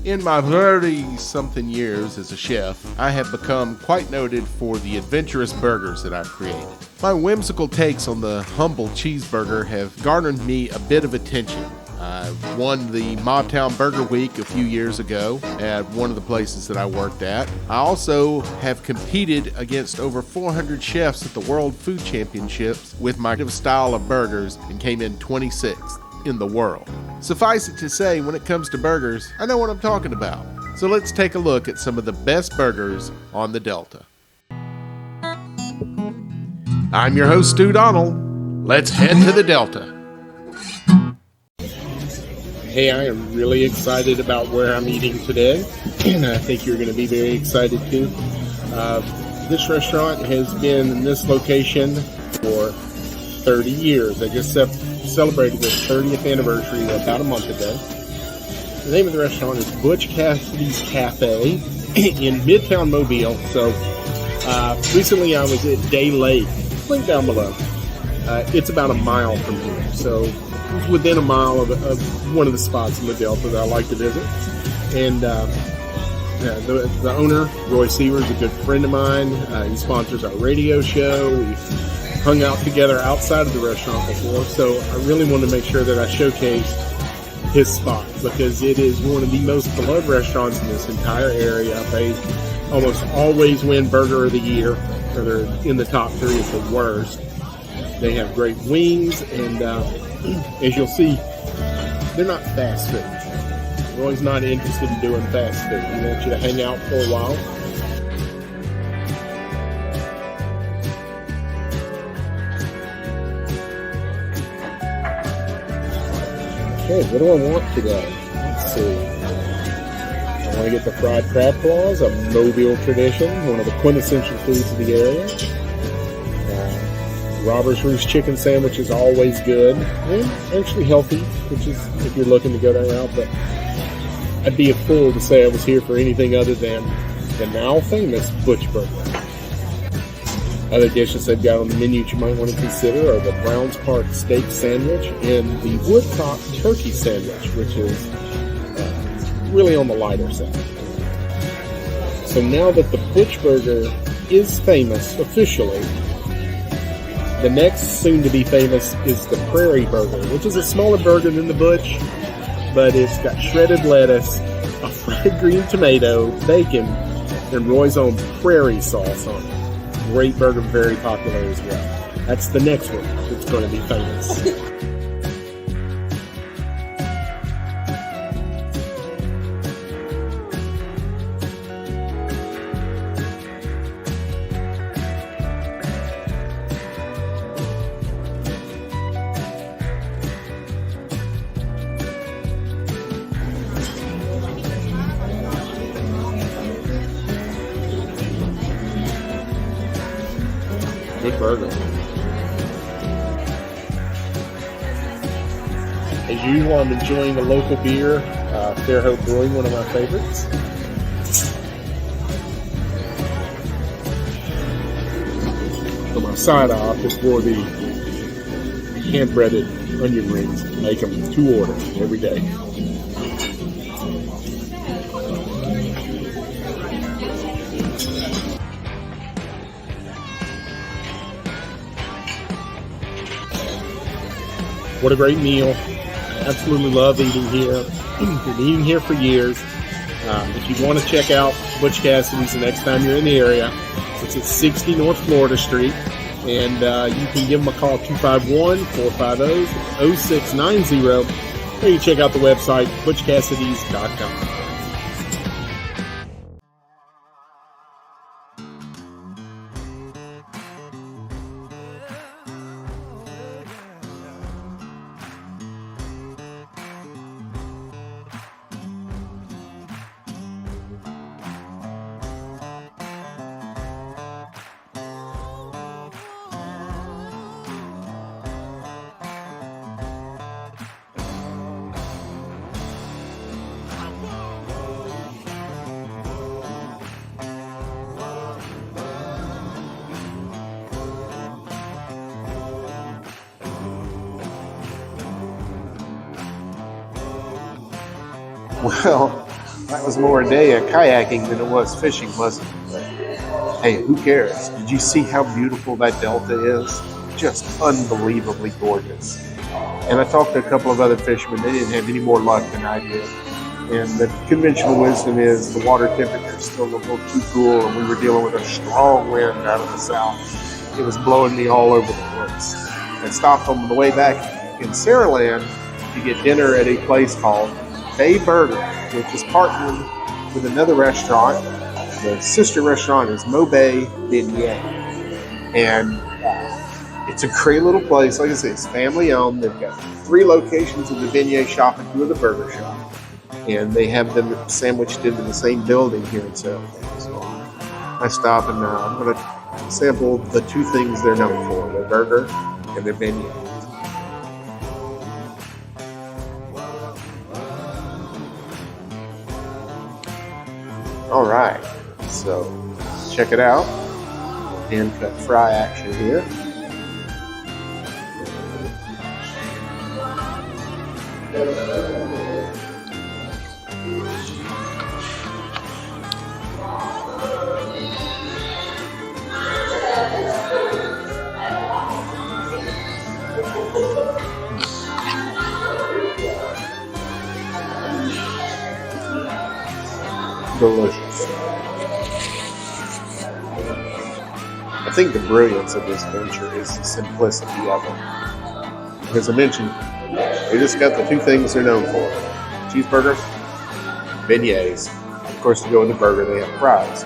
In my 30-something years as a chef, I have become quite noted for the adventurous burgers that I've created. My whimsical takes on the humble cheeseburger have garnered me a bit of attention. I won the Mobtown Burger Week a few years ago at one of the places that I worked at. I also have competed against over 400 chefs at the World Food Championships with my style of burgers and came in 26th in the world. Suffice it to say, when it comes to burgers, I know what I'm talking about. So let's take a look at some of the best burgers on the Delta. I'm your host, Stu Donald. Let's head to the Delta. Hey, I am really excited about where I'm eating today, and I think you're going to be very excited too. This restaurant has been in this location for 30 years. They just celebrated their 30th anniversary about a month ago. The name of the restaurant is Butch Cassidy's Cafe in Midtown Mobile. So recently I was at Day Lake, link down below. It's about a mile from here, so it's within a mile of one of the spots in the Delta that I like to visit. And the owner, Roy Seaver, is a good friend of mine. He sponsors our radio show. We've hung out together outside of the restaurant before, so I really wanted to make sure that I showcase his spot because it is one of the most beloved restaurants in this entire area. They almost always win Burger of the Year, or they're in the top 3 if the worst. They have great wings, and as you'll see, they're not fast food. Roy's not interested in doing fast food. He wants you to hang out for a while. Okay, what do I want today? Let's see. I want to get the fried crab claws, a Mobile tradition, one of the quintessential foods of the area. Robert's Roost chicken sandwich is always good and actually healthy, which is if you're looking to go that route. But I'd be a fool to say I was here for anything other than the now famous Butch Burger. Other dishes they've got on the menu that you might want to consider are the Browns Park steak sandwich and the woodcock turkey sandwich, which is really on the lighter side. So now that the Butch Burger is famous officially, the next soon-to-be famous is the Prairie Burger, which is a smaller burger than the Butch, but it's got shredded lettuce, a fried green tomato, bacon, and Roy's own prairie sauce on it. Great burger, very popular as well. That's the next one that's going to be famous. Good burger. As usual, I'm enjoying a local beer, Fairhope Brewing, one of my favorites. For my side off is for the hand-breaded onion rings. Make them to order every day. What a great meal. I absolutely love eating here. Been eating here for years. If you want to check out Butch Cassidy's the next time you're in the area, it's at 60 North Florida Street. And you can give them a call, 251-450-0690. Or you can check out the website, butchcassidys.com. Well, That was more a day of kayaking than it was fishing, wasn't it? But, hey, who cares? Did you see how beautiful that delta is? Just unbelievably gorgeous. And I talked to a couple of other fishermen. They didn't have any more luck than I did. And the conventional wisdom is the water temperature is still a little too cool, and we were dealing with a strong wind out of the south. It was blowing me all over the place. I stopped on the way back in Saraland to get dinner at a place called Bay Burger, which is partnered with another restaurant. The sister restaurant is Mobay Beignet. And it's a great little place. Like I said, it's family owned. They've got 3 locations of the beignet shop and 2 of the burger shop. And they have them sandwiched into the same building here in Saraland. So I stop and I'm going to sample the 2 things they're known for, their burger and their beignet. All right, so check it out. Hand cut fry action here. Delicious. I think the brilliance of this venture is the simplicity of it. As I mentioned, they just got the 2 things they're known for. Cheeseburgers, beignets. Of course, to go in the burger, they have fries.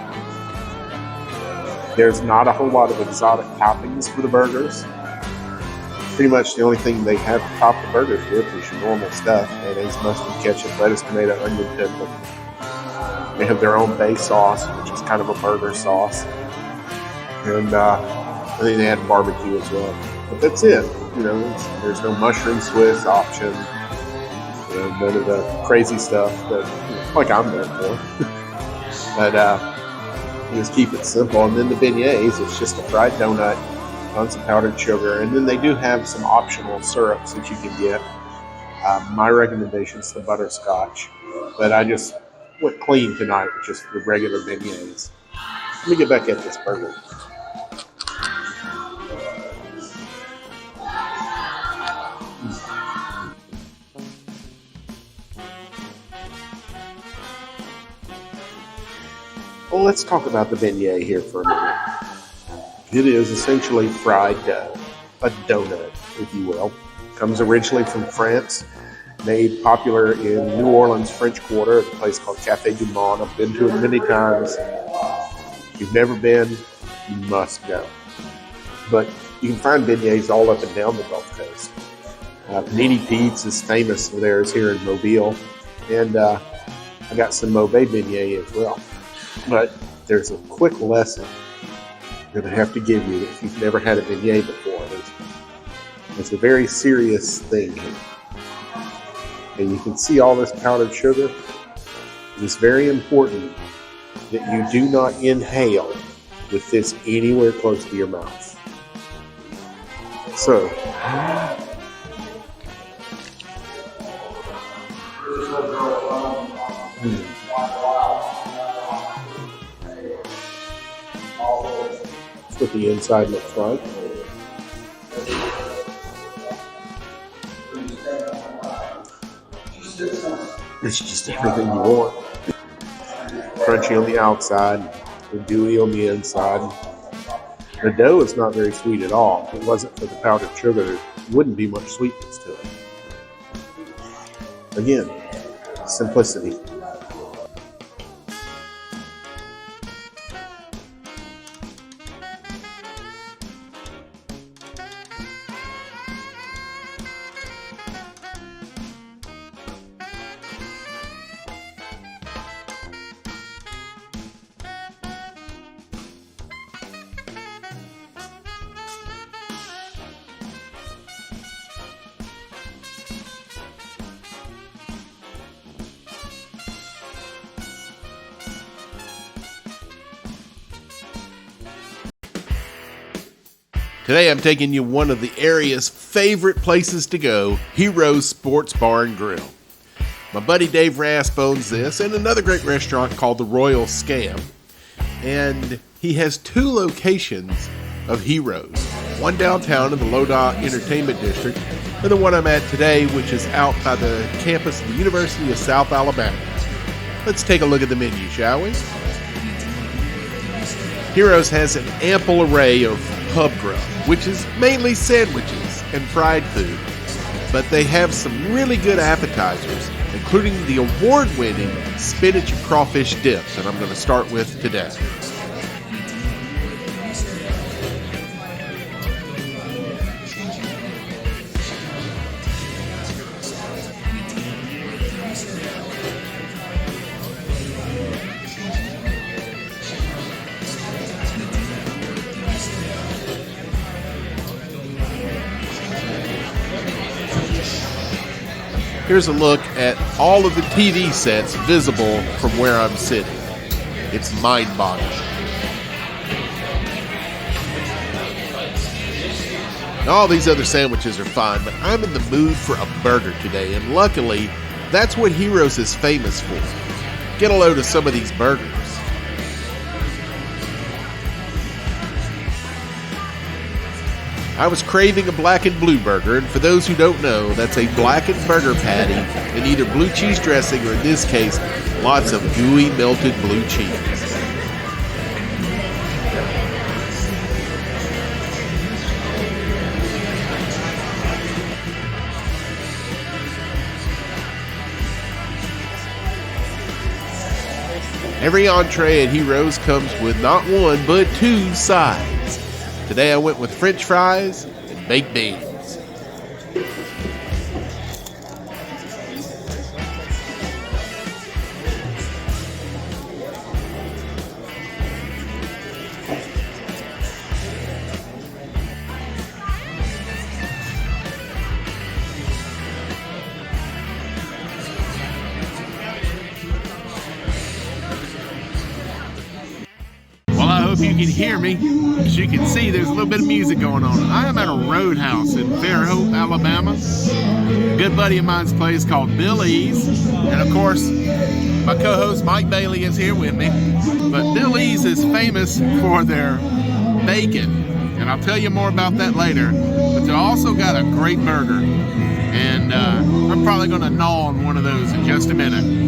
There's not a whole lot of exotic toppings for the burgers. Pretty much the only thing they have to top the burgers with is your normal stuff. Mayonnaise, mustard, ketchup, lettuce, tomato, onion, pickle. They have their own base sauce, which is kind of a burger sauce. And I think they had barbecue as well. But that's it. You know, there's no mushroom Swiss option. You know, none of the crazy stuff that, like I'm there for. But you just keep it simple. And then the beignets, it's just a fried donut, tons of powdered sugar. And then they do have some optional syrups that you can get. My recommendation is the butterscotch. But I just went clean tonight with just the regular beignets. Let me get back at this burger. Well, let's talk about the beignet here for a minute. It is essentially fried dough, a donut, if you will. Comes originally from France, made popular in New Orleans, French Quarter, at a place called Café du Monde. I've been to it many times. If you've never been, you must go. But you can find beignets all up and down the Gulf Coast. Panini Pete's is famous for theirs here in Mobile. And I got some Mobay beignet as well. But there's a quick lesson I'm going to have to give you if you've never had a beignet before. It's a very serious thing here. And you can see all this powdered sugar. It is very important that you do not inhale with this anywhere close to your mouth. So, that's what the inside looks like. It's just everything you want. Crunchy on the outside, and dewy on the inside. The dough is not very sweet at all. If it wasn't for the powdered sugar, there wouldn't be much sweetness to it. Again, simplicity. Today I'm taking you one of the area's favorite places to go, Heroes Sports Bar and Grill. My buddy Dave Rasp owns this and another great restaurant called the Royal Scam. And he has 2 locations of Heroes. One downtown in the Lodi Entertainment District, and the one I'm at today, which is out by the campus of the University of South Alabama. Let's take a look at the menu, shall we? Heroes has an ample array of pub grub, which is mainly sandwiches and fried food. But they have some really good appetizers, including the award-winning spinach and crawfish dips that I'm going to start with today. Here's a look at all of the TV sets visible from where I'm sitting. It's mind-boggling. All these other sandwiches are fine, but I'm in the mood for a burger today, and luckily, that's what Heroes is famous for. Get a load of some of these burgers. I was craving a blackened blue burger, and for those who don't know, that's a blackened burger patty in either blue cheese dressing or, in this case, lots of gooey melted blue cheese. Every entree at Heroes comes with not 1, but 2 sides. Today I went with French fries and baked beans. Hope you can hear me. As you can see, there's a little bit of music going on. I am at a roadhouse in Fairhope, Alabama. A good buddy of mine's place called Billy's. And of course, my co-host Mike Bailey is here with me. But Billy's is famous for their bacon. And I'll tell you more about that later. But they also got a great burger. And I'm probably going to gnaw on one of those in just a minute.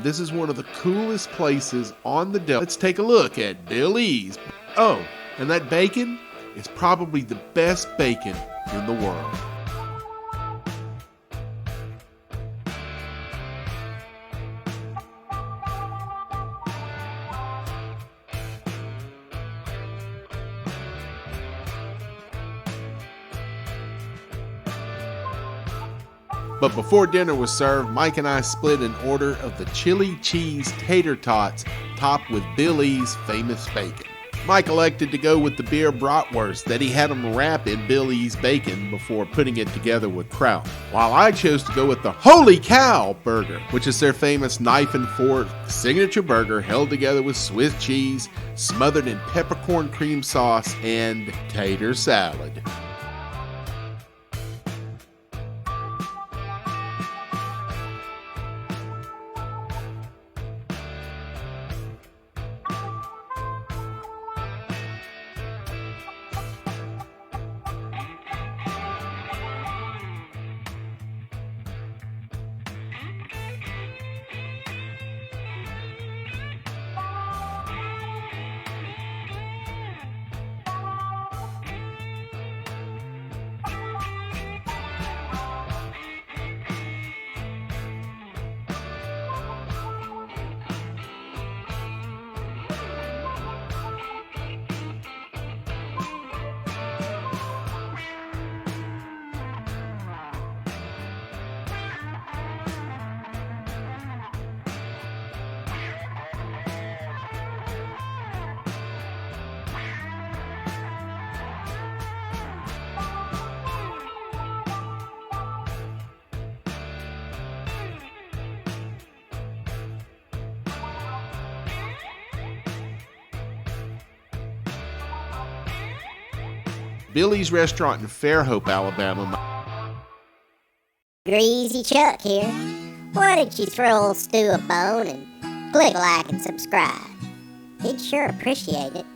This is one of the coolest places on the Delta. Let's take a look at Billy's. Oh, and that bacon is probably the best bacon in the world. But before dinner was served, Mike and I split an order of the chili cheese tater tots topped with Billy's famous bacon. Mike elected to go with the beer bratwurst that he had him wrap in Billy's bacon before putting it together with kraut, while I chose to go with the Holy Cow burger, which is their famous knife and fork signature burger held together with Swiss cheese, smothered in peppercorn cream sauce, and tater salad. Billy's Restaurant in Fairhope, Alabama. Greasy Chuck here. Why don't you throw old Stu a bone and click like and subscribe? He'd sure appreciate it.